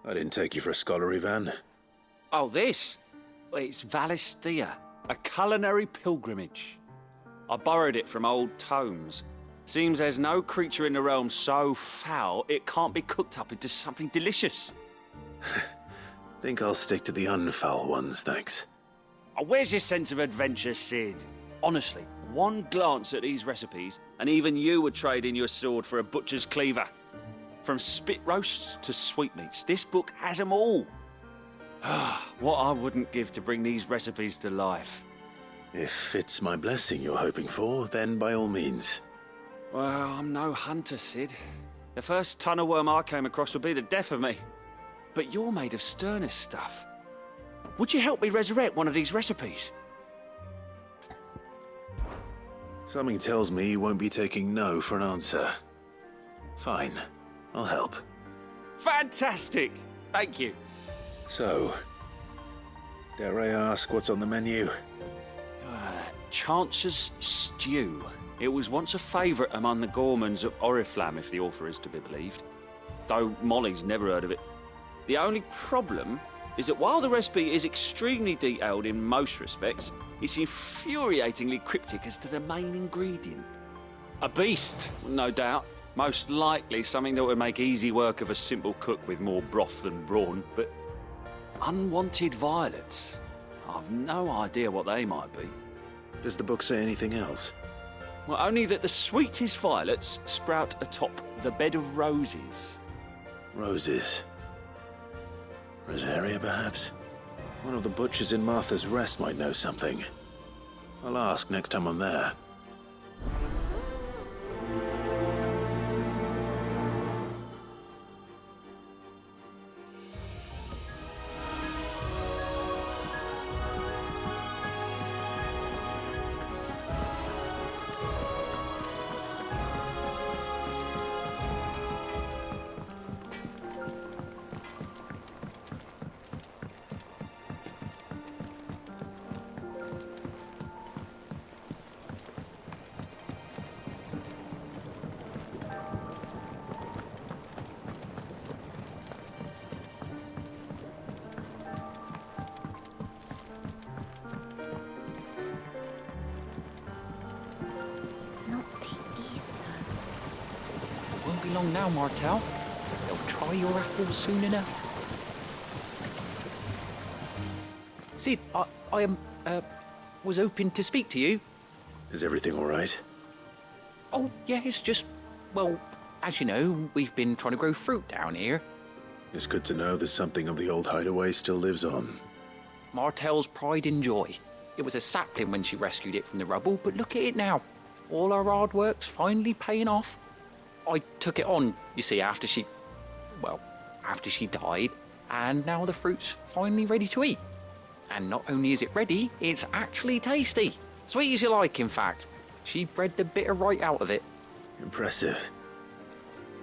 I didn't take you for a scholarly van. Oh, this? Well, it's Valisthea, a culinary pilgrimage. I borrowed it from old tomes. Seems there's no creature in the realm so foul it can't be cooked up into something delicious. Think I'll stick to the unfoul ones, thanks. Oh, where's your sense of adventure, Sid? Honestly, one glance at these recipes, and even you would trade in your sword for a butcher's cleaver. From spit roasts to sweetmeats, this book has them all. What I wouldn't give to bring these recipes to life. If it's my blessing you're hoping for, then by all means. Well, I'm no hunter, Sid. The first tunnel worm I came across would be the death of me. But you're made of sterner stuff. Would you help me resurrect one of these recipes? Something tells me you won't be taking no for an answer. Fine, I'll help. Fantastic! Thank you. So, dare I ask what's on the menu? Chance's Stew. It was once a favourite among the gourmands of Oriflamme, if the author is to be believed. Though Molly's never heard of it. The only problem is that while the recipe is extremely detailed in most respects, it's infuriatingly cryptic as to the main ingredient. A beast, no doubt. Most likely something that would make easy work of a simple cook with more broth than brawn, but unwanted violets. I've no idea what they might be. Does the book say anything else? Well, only that the sweetest violets sprout atop the bed of roses. Roses. Rosaria, perhaps? One of the butchers in Martha's Rest might know something. I'll ask next time I'm there. Won't be long now, Martel. They'll try your apples soon enough. Sid, I was hoping to speak to you. Is everything all right? Oh, yeah, it's just, well, as you know, we've been trying to grow fruit down here. It's good to know that something of the old hideaway still lives on. Martel's pride and joy. It was a sapling when she rescued it from the rubble, but look at it now. All our hard work's finally paying off. I took it on, you see, after she died, and now the fruit's finally ready to eat. And not only is it ready, it's actually tasty. Sweet as you like, in fact. She bred the bitter right out of it. Impressive.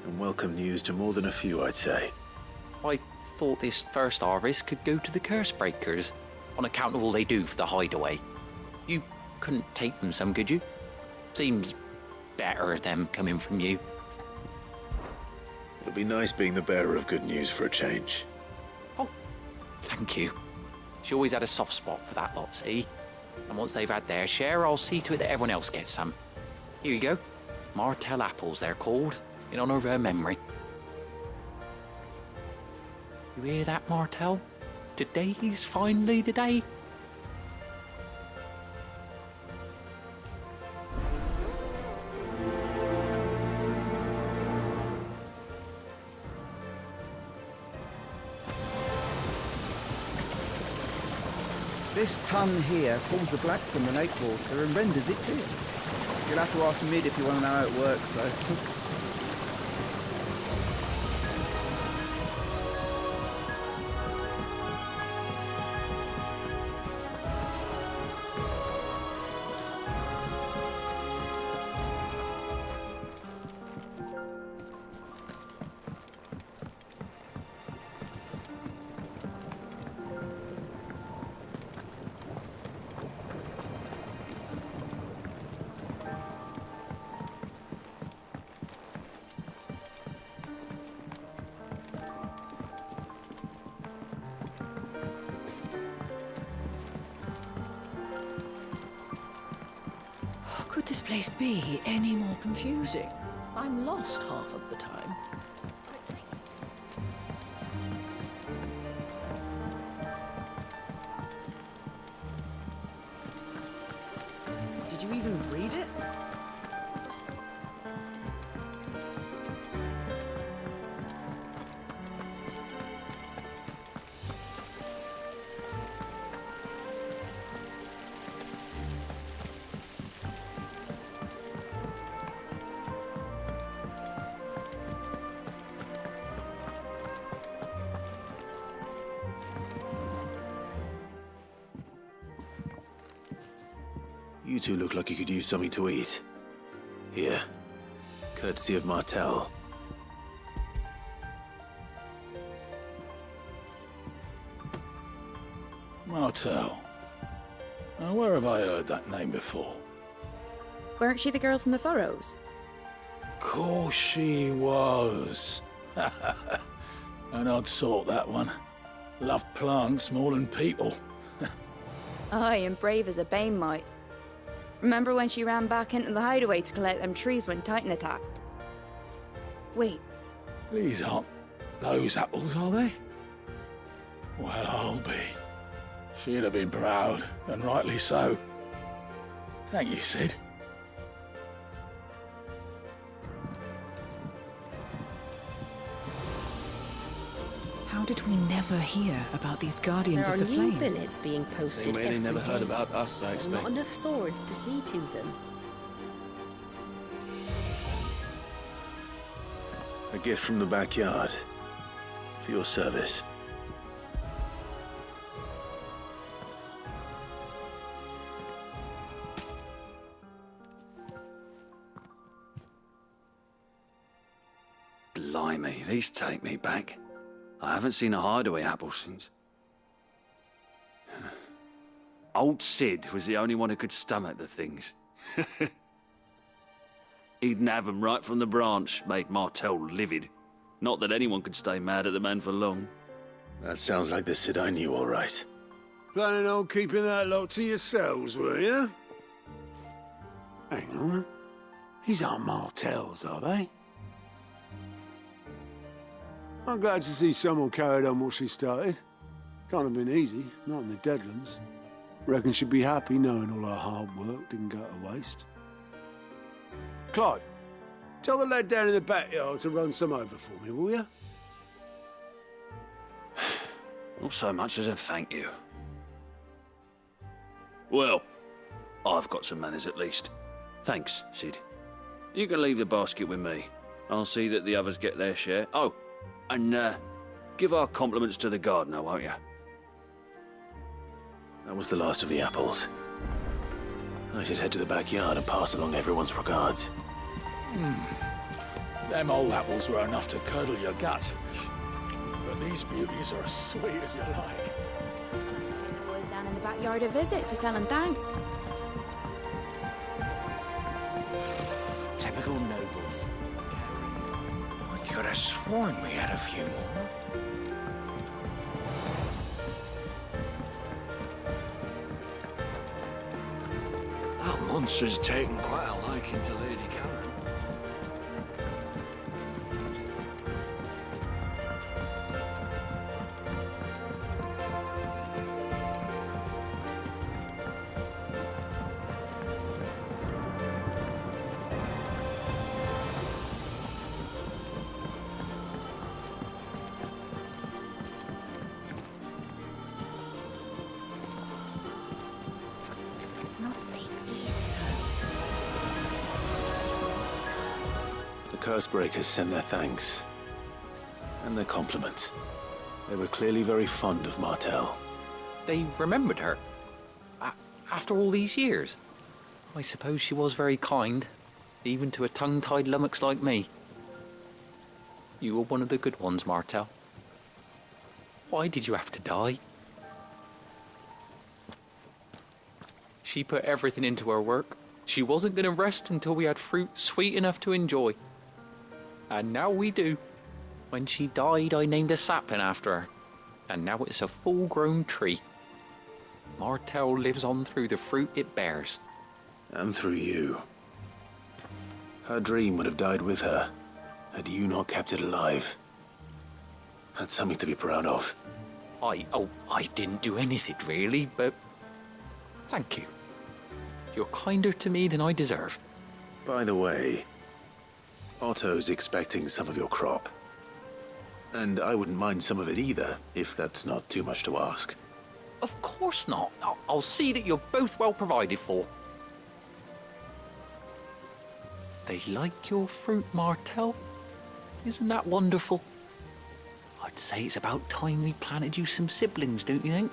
And welcome news to more than a few, I'd say. I thought this first harvest could go to the curse breakers, on account of all they do for the hideaway. You couldn't take them some, could you? Seems better them coming from you. It'll be nice being the bearer of good news for a change. Oh, thank you. She always had a soft spot for that lot, see? And once they've had their share, I'll see to it that everyone else gets some. Here you go. Martel apples, they're called, in honour of her memory. You hear that, Martel? Today's finally the day. This tun here pulls the black from the lake water and renders it clear. You'll have to ask Mid if you want to know how it works, though. could this place be any more confusing? I'm lost half of the time. Did you even read it? You two look like you could use something to eat. Here. Courtesy of Martel. Martel. Now, where have I heard that name before? Weren't she the girl from the Furrows? Course she was. An odd sort, that one. Loved plants more than people. Aye, and brave as a bane might. Remember when she ran back into the hideaway to collect them trees when Titan attacked? Wait. These aren't those apples, are they? Well, I'll be. She'd have been proud, and rightly so. Thank you, Sid. How did we never hear about these Guardians of the There are new Flame? billets being posted Same way they every never heard day. about us, I Not expect. enough swords to see to them. A gift from the backyard. For your service. Blimey, these take me back. I haven't seen a hideaway apple since. Old Sid was the only one who could stomach the things. He'd nab 'em right from the branch, made Martel livid. Not that anyone could stay mad at the man for long. That sounds like the Sid I knew, all right. Planning on keeping that lot to yourselves, were you? Hang on. These aren't Martels, are they? I'm glad to see someone carried on what she started. Can't have been easy, not in the Deadlands. Reckon she'd be happy knowing all her hard work didn't go to waste. Clive, tell the lad down in the backyard to run some over for me, will you? Not so much as a thank you. Well, I've got some manners at least. Thanks, Sid. You can leave the basket with me. I'll see that the others get their share. Oh, and give our compliments to the gardener, won't you? That was the last of the apples. I should head to the backyard and pass along everyone's regards. Them old apples were enough to curdle your gut. But these beauties are as sweet as you like. Take the boys down in the backyard a visit to tell them thanks. Typical nobles. I could have sworn we had a few more. That monster's taken quite a liking to Lady Karen. It's not the ether. The Cursebreakers send their thanks. And their compliments. They were clearly very fond of Martel. They remembered her. After all these years. I suppose she was very kind, even to a tongue-tied lummox like me. You were one of the good ones, Martel. Why did you have to die? She put everything into her work. She wasn't going to rest until we had fruit sweet enough to enjoy. And now we do. When she died, I named a sapling after her. And now it's a full-grown tree. Martel lives on through the fruit it bears. And through you. Her dream would have died with her, had you not kept it alive. That's something to be proud of. I didn't do anything really, but thank you. You're kinder to me than I deserve. By the way, Otto's expecting some of your crop. And I wouldn't mind some of it either, if that's not too much to ask. Of course not. I'll see that you're both well provided for. They like your fruit, Martel. Isn't that wonderful? I'd say it's about time we planted you some siblings, don't you think?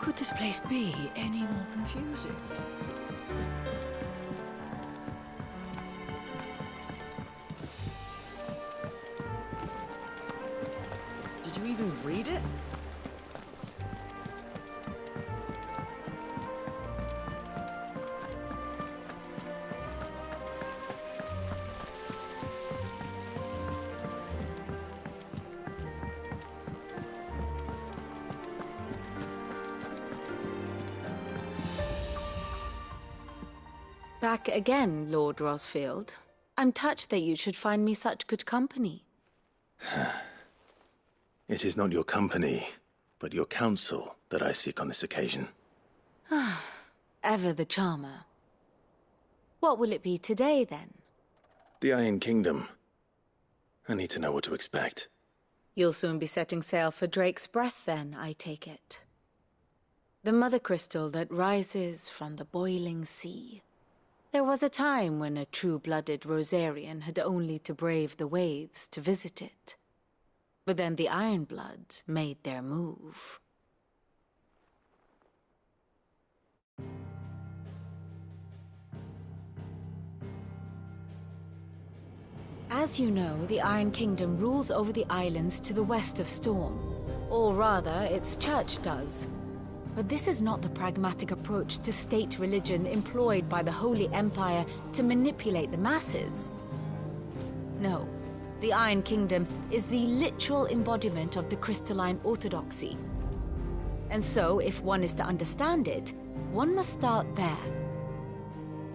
Could this place be any more confusing? Did you even read it? Back again, Lord Rosfield. I'm touched that you should find me such good company. It is not your company, but your counsel that I seek on this occasion. Ever the charmer. What will it be today, then? The Iron Kingdom. I need to know what to expect. You'll soon be setting sail for Drake's Breath, then, I take it. The mother crystal that rises from the boiling sea. There was a time when a true-blooded Rosarian had only to brave the waves to visit it. But then the Ironblood made their move. As you know, the Iron Kingdom rules over the islands to the west of Storm. Or rather, its church does. But this is not the pragmatic approach to state religion employed by the Holy Empire to manipulate the masses. No, the Iron Kingdom is the literal embodiment of the crystalline orthodoxy. And so, if one is to understand it, one must start there.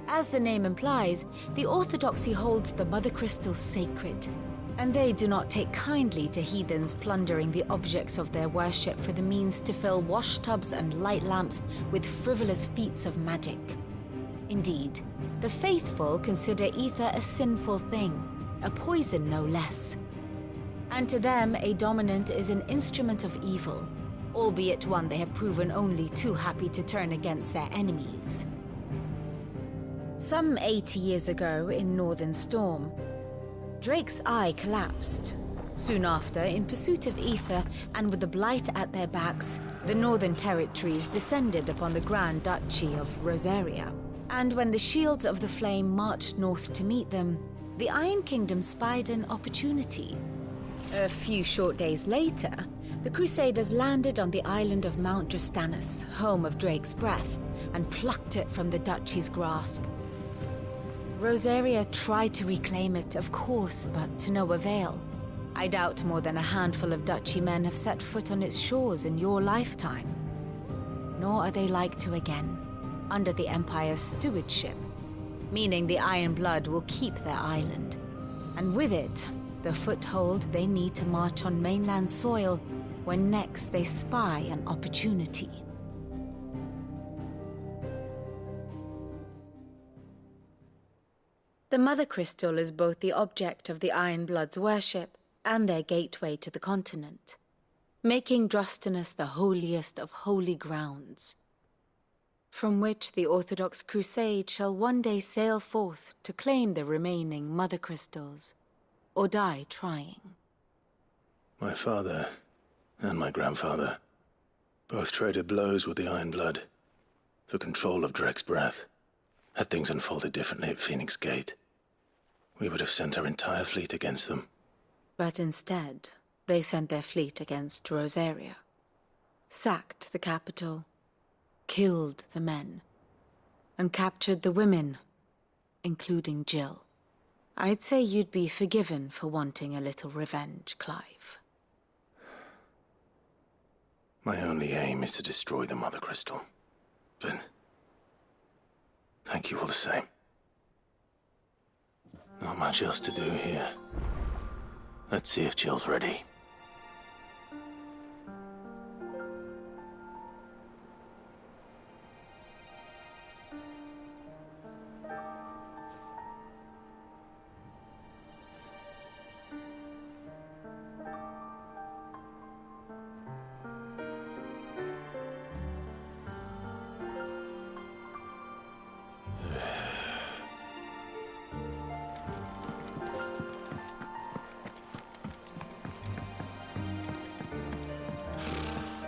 As the name implies, the orthodoxy holds the mother crystals sacred, and they do not take kindly to heathens plundering the objects of their worship for the means to fill washtubs and light lamps with frivolous feats of magic. Indeed, the faithful consider ether a sinful thing, a poison no less. And to them, a dominant is an instrument of evil, albeit one they have proven only too happy to turn against their enemies. Some 80 years ago in Northern Storm, Drake's eye collapsed. Soon after, in pursuit of ether and with the Blight at their backs, the Northern Territories descended upon the Grand Duchy of Rosaria. And when the Shields of the Flame marched north to meet them, the Iron Kingdom spied an opportunity. A few short days later, the Crusaders landed on the island of Mount Drastanus, home of Drake's breath, and plucked it from the duchy's grasp. Rosaria tried to reclaim it, of course, but to no avail. I doubt more than a handful of duchy men have set foot on its shores in your lifetime. Nor are they like to again, under the Empire's stewardship, meaning the Iron Blood will keep their island. And with it, the foothold they need to march on mainland soil when next they spy an opportunity. The Mother Crystal is both the object of the Iron Blood's worship and their gateway to the continent, making Drastanus the holiest of holy grounds, from which the Orthodox Crusade shall one day sail forth to claim the remaining Mother Crystals, or die trying. My father and my grandfather both traded blows with the Iron Blood for control of Drake's breath. Had things unfolded differently at Phoenix Gate, we would have sent our entire fleet against them. But instead, they sent their fleet against Rosaria, sacked the capital, killed the men, and captured the women, including Jill. I'd say you'd be forgiven for wanting a little revenge, Clive. My only aim is to destroy the Mother Crystal. But thank you all the same. Not much else to do here. Let's see if Jill's ready.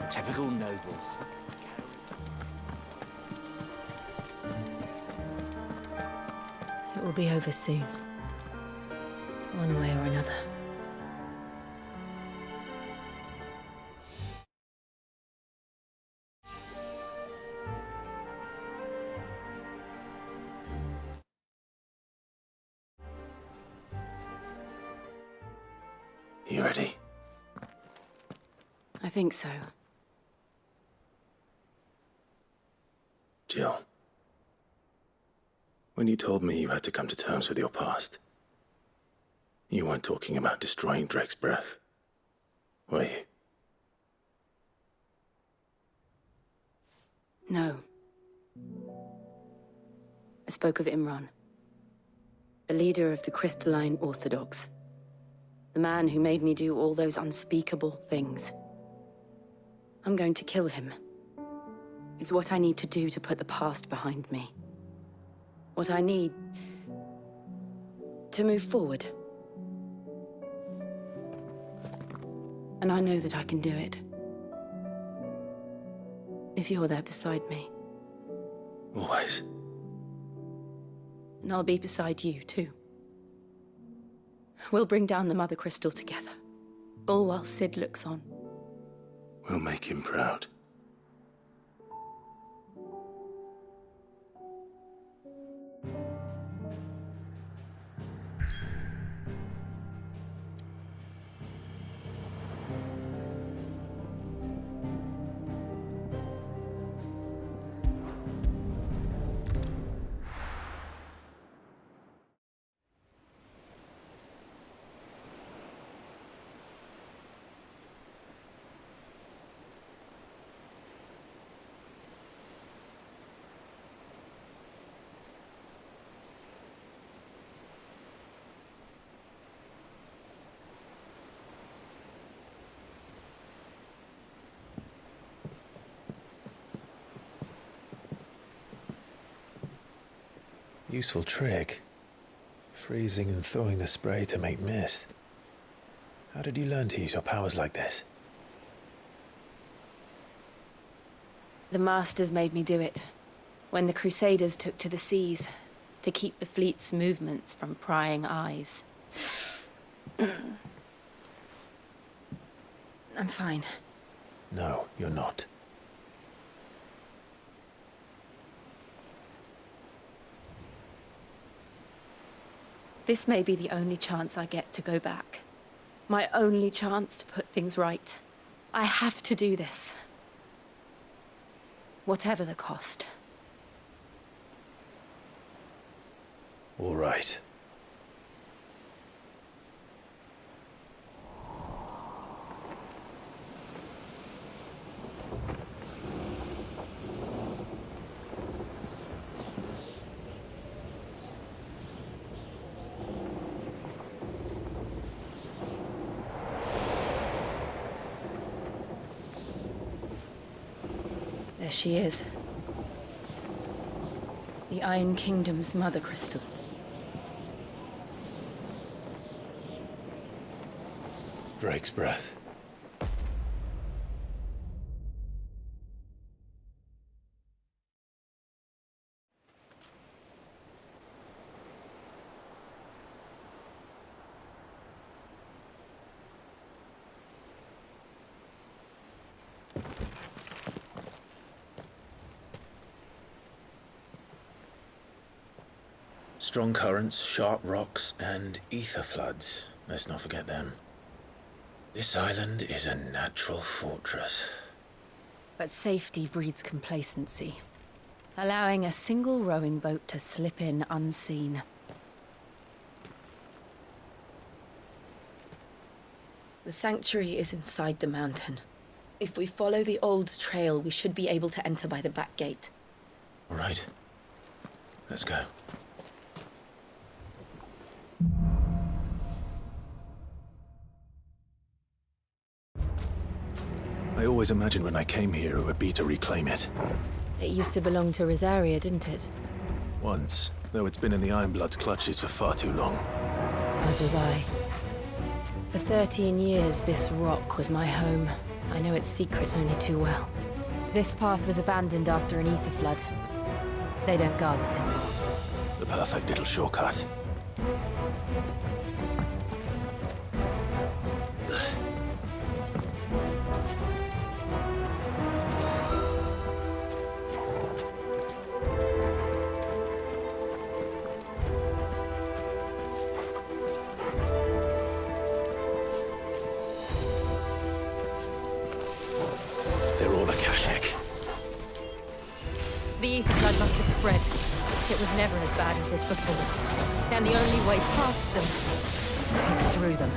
Typical nobles. It will be over soon. One way or another. You ready? I think so. Jill, when you told me you had to come to terms with your past, you weren't talking about destroying Drake's breath, were you? No. I spoke of Imran, the leader of the Crystalline Orthodox, the man who made me do all those unspeakable things. I'm going to kill him. It's what I need to do to put the past behind me. What I need to move forward. And I know that I can do it. If you're there beside me. Always. And I'll be beside you, too. We'll bring down the Mother Crystal together. All while Sid looks on. We'll make him proud. Useful trick. Freezing and thawing the spray to make mist. How did you learn to use your powers like this? The Masters made me do it. When the Crusaders took to the seas, to keep the fleet's movements from prying eyes. I'm fine. No, you're not. This may be the only chance I get to go back. My only chance to put things right. I have to do this. Whatever the cost. All right. There she is. The Iron Kingdom's mother crystal. Drake's breath. Strong currents, sharp rocks, and ether floods. Let's not forget them. This island is a natural fortress. But safety breeds complacency, allowing a single rowing boat to slip in unseen. The sanctuary is inside the mountain. If we follow the old trail, we should be able to enter by the back gate. All right. Let's go. I always imagined when I came here it would be to reclaim it. It used to belong to Rosaria, didn't it? Once, though it's been in the Ironblood's clutches for far too long. As was I. For 13 years, this rock was my home. I know its secrets only too well. This path was abandoned after an ether flood. They don't guard it anymore. The perfect little shortcut. The ether flood must have spread. It was never as bad as this before. And the only way past them is through them.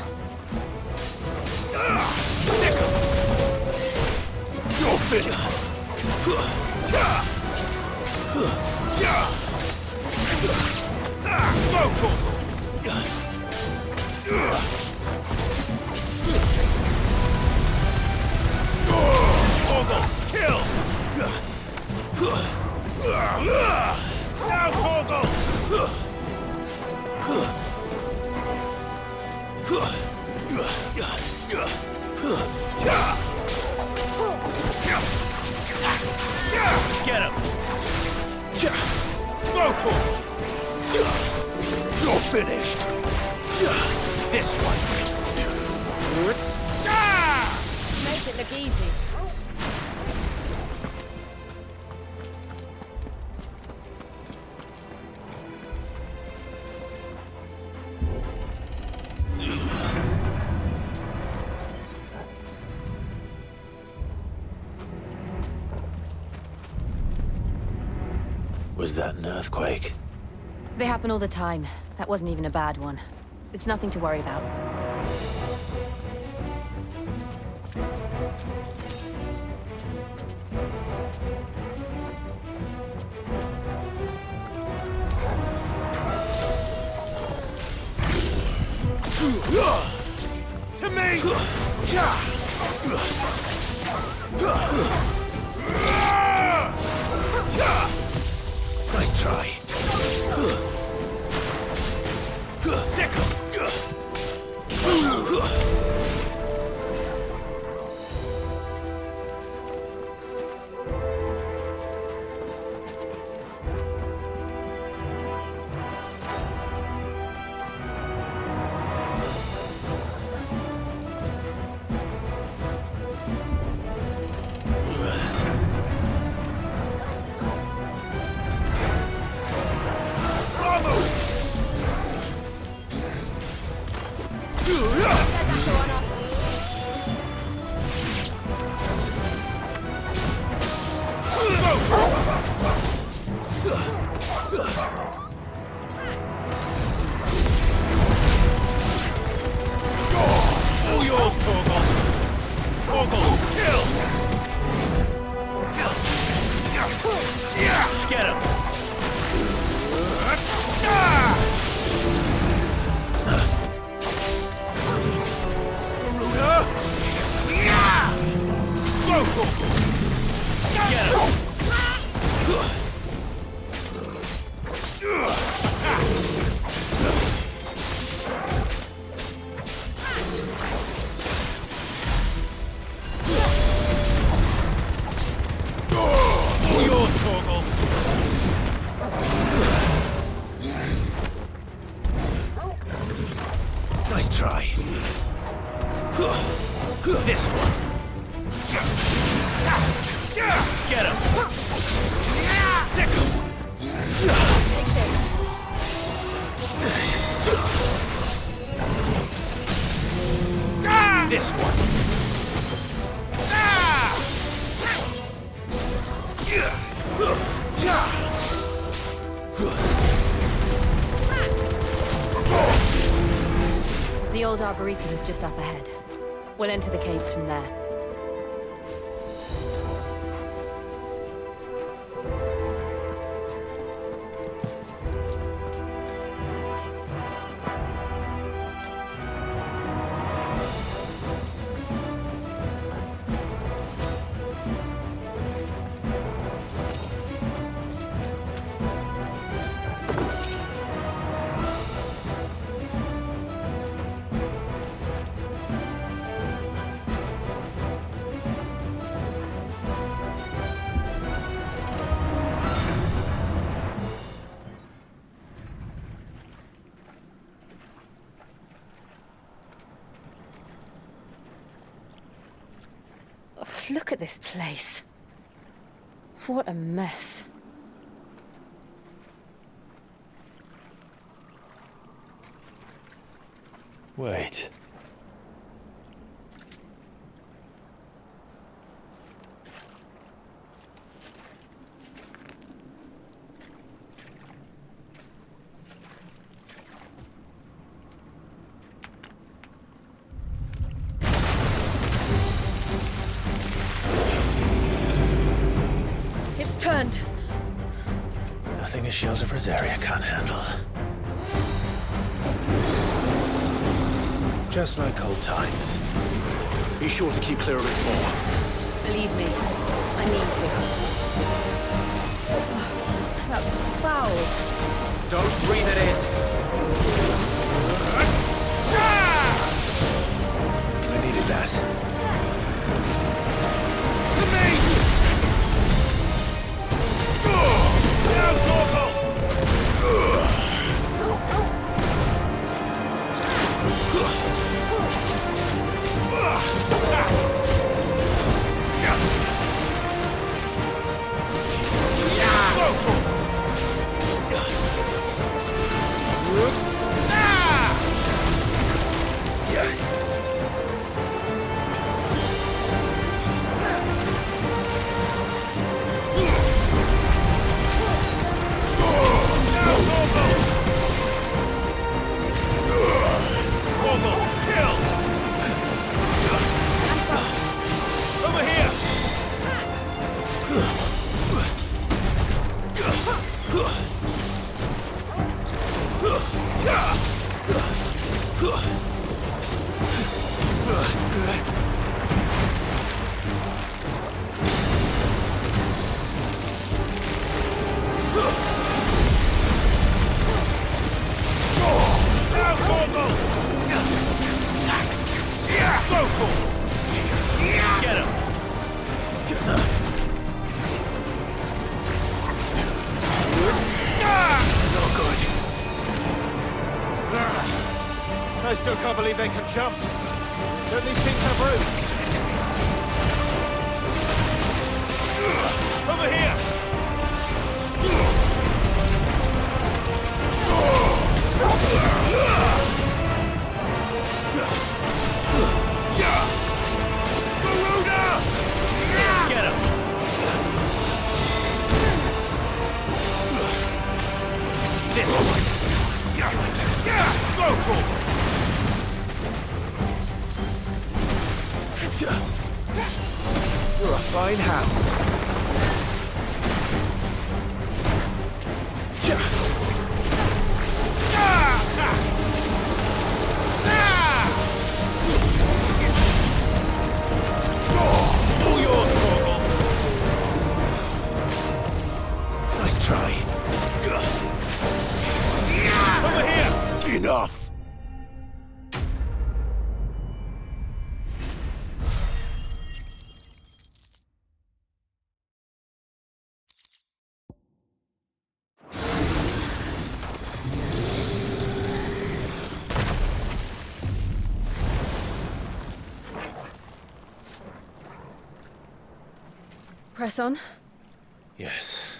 You're finished! Kill! Now, Torgal! Get him! Go, Torgal! You're finished! This one! Make it look easy. Was that an earthquake? They happen all the time. That wasn't even a bad one. It's nothing to worry about. To me! Nice try. Get him! Get him! Yours, Torgal! Nice try. This one. Get him! Sick him! Take this. This one. The old Arboretum is just up ahead. We'll enter the caves from there. Look at this place. What a mess. Wait. It's turned. Nothing a shield of Rosaria can't handle. Just like old times. Be sure to keep clear of his paw. Believe me, I need to. That's foul. Don't breathe it in. I needed that. Now, Torgal! Get him! No good. I still can't believe they can jump. Don't these things have roots? Over here! Get him! This one! Go, Torgal! You're a fine hound. Nice try. Over here! Enough! Press on. Yes.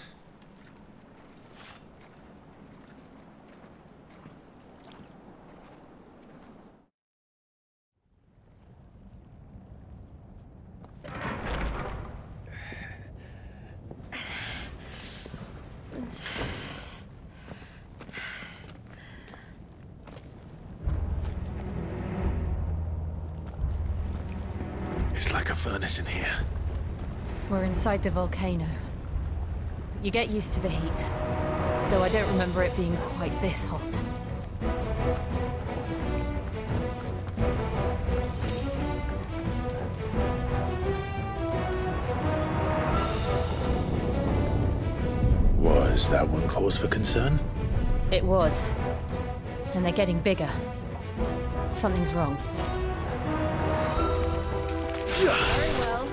It's like a furnace in here. We're inside the volcano. You get used to the heat, though I don't remember it being quite this hot. Was that one cause for concern? It was. And they're getting bigger. Something's wrong. Very well.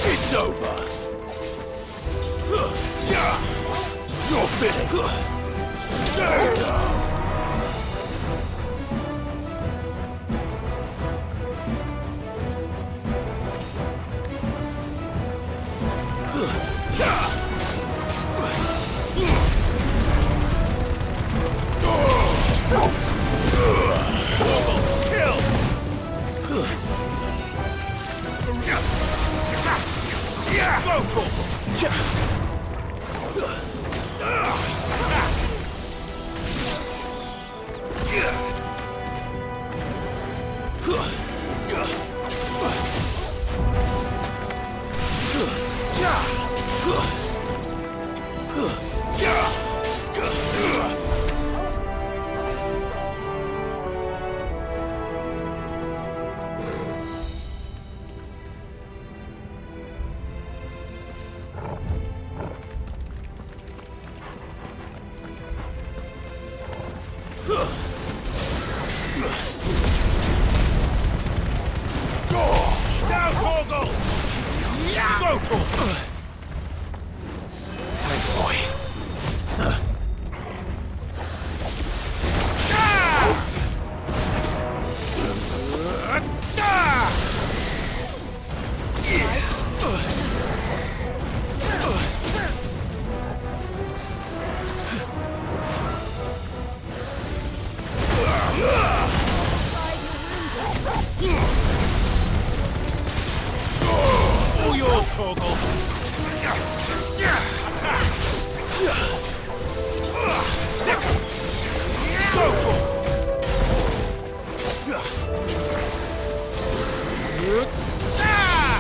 It's over. You're finished. Stay down. All yours, Torgal.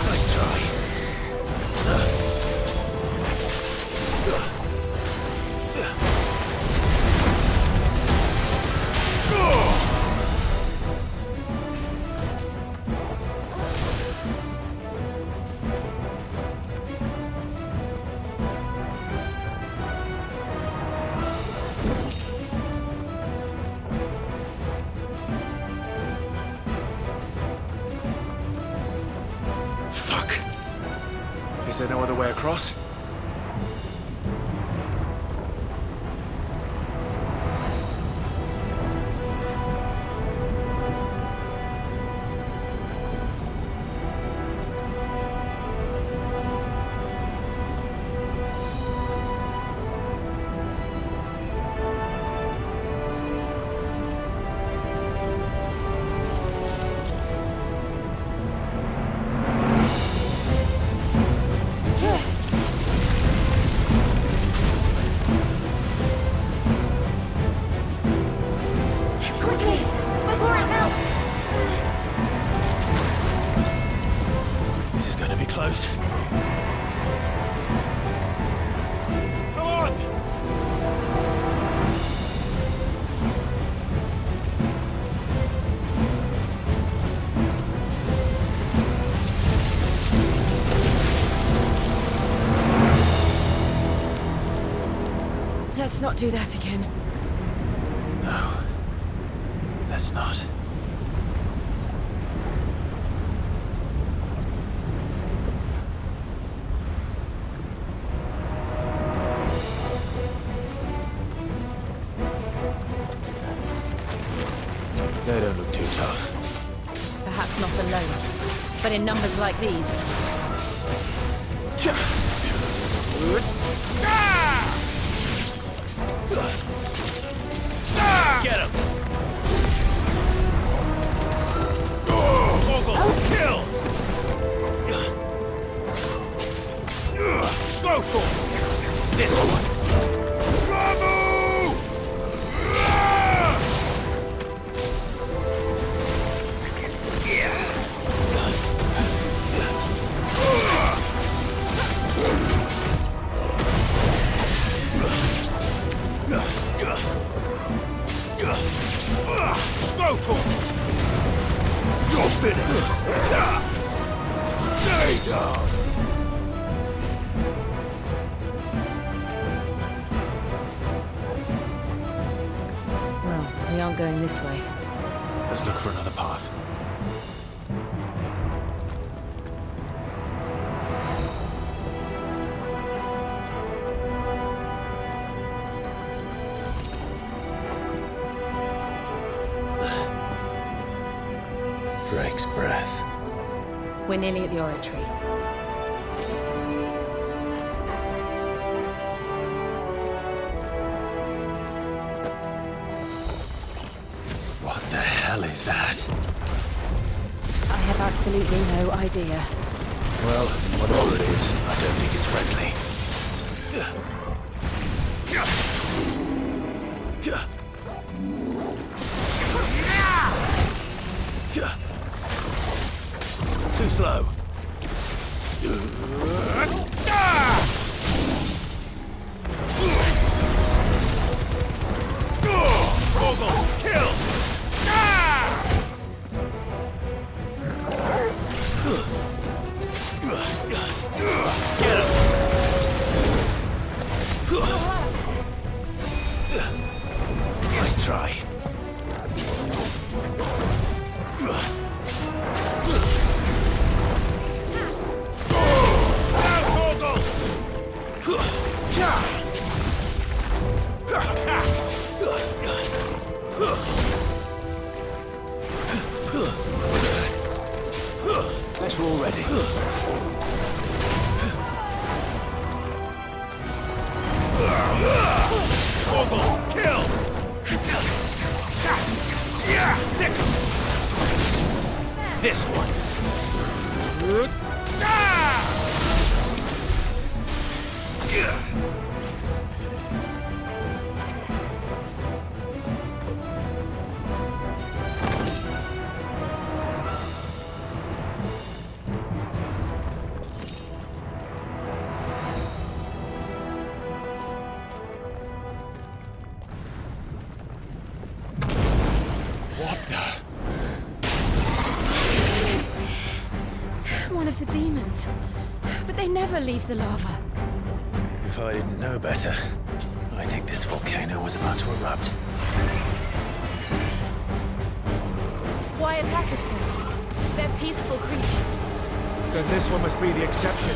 Nice try. Fuck. Is there no other way across? Let's not do that again. No. Let's not. They don't look too tough. Perhaps not alone, but in numbers like these. Get him! Mogul, kill! Go for it! This one! Go to him! You're finished! Stay down! Well, we aren't going this way. Let's look for another path. Drake's breath. We're nearly at the oratory. What the hell is that? I have absolutely no idea. Well, whatever it is, I don't think it's friendly. Too slow. Mogul, kill! Get him! Nice try. Guess we're all ready. Mogul, kill! Sick! This one! One of the demons. But they never leave the lava. If I didn't know better, I think this volcano was about to erupt. Why attack us then? They're peaceful creatures. Then this one must be the exception.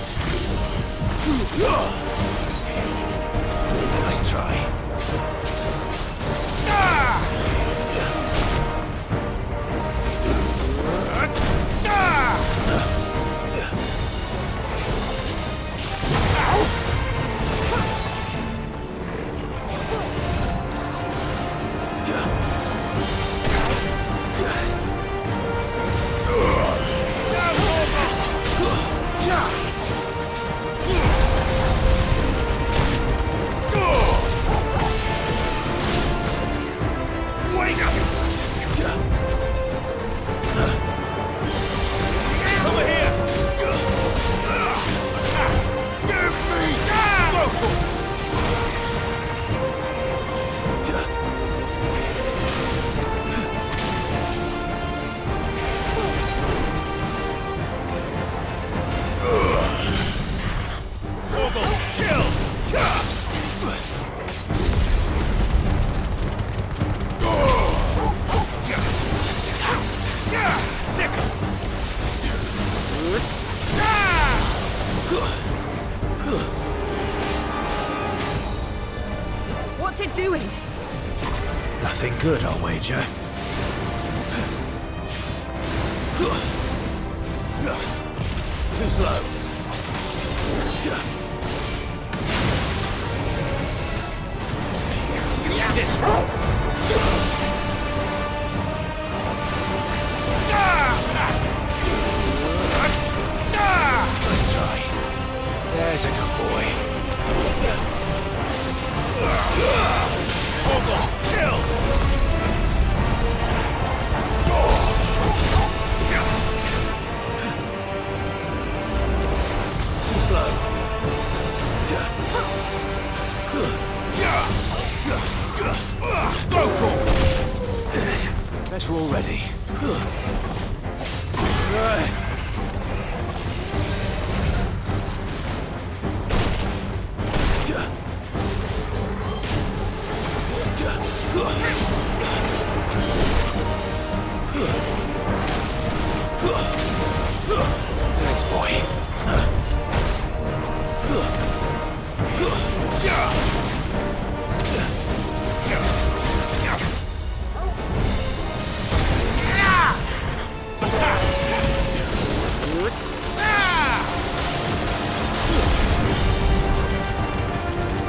Nice try. Nothing good, I'll wager. Too slow. This one. Let's try. There's a good boy. Kill! Too slow. Better already. Thanks, boy.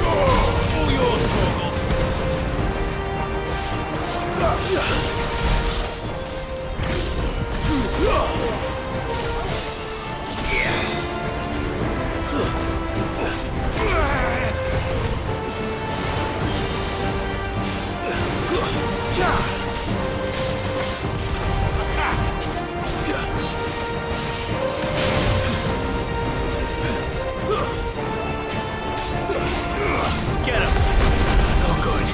All yours, Torgal. Get him! No good.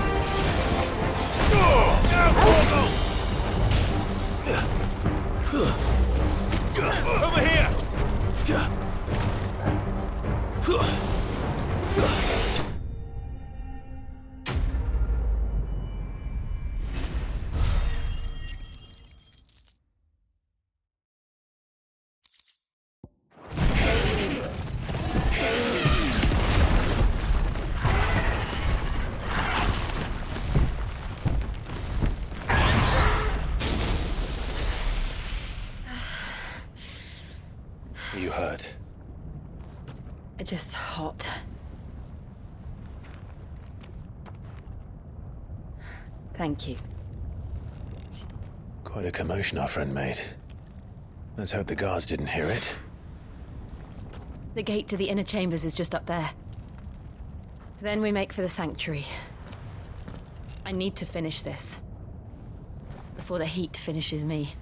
Over here! Are you hurt? Just hot. Thank you. Quite a commotion our friend made. Let's hope the guards didn't hear it. The gate to the inner chambers is just up there. Then we make for the sanctuary. I need to finish this. Before the heat finishes me.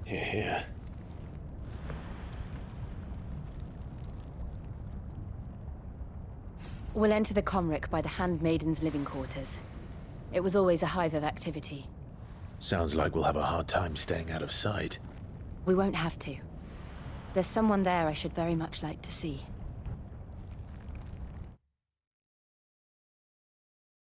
Hear, hear. We'll enter the Comric by the Handmaiden's living quarters. It was always a hive of activity. Sounds like we'll have a hard time staying out of sight. We won't have to. There's someone there I should very much like to see.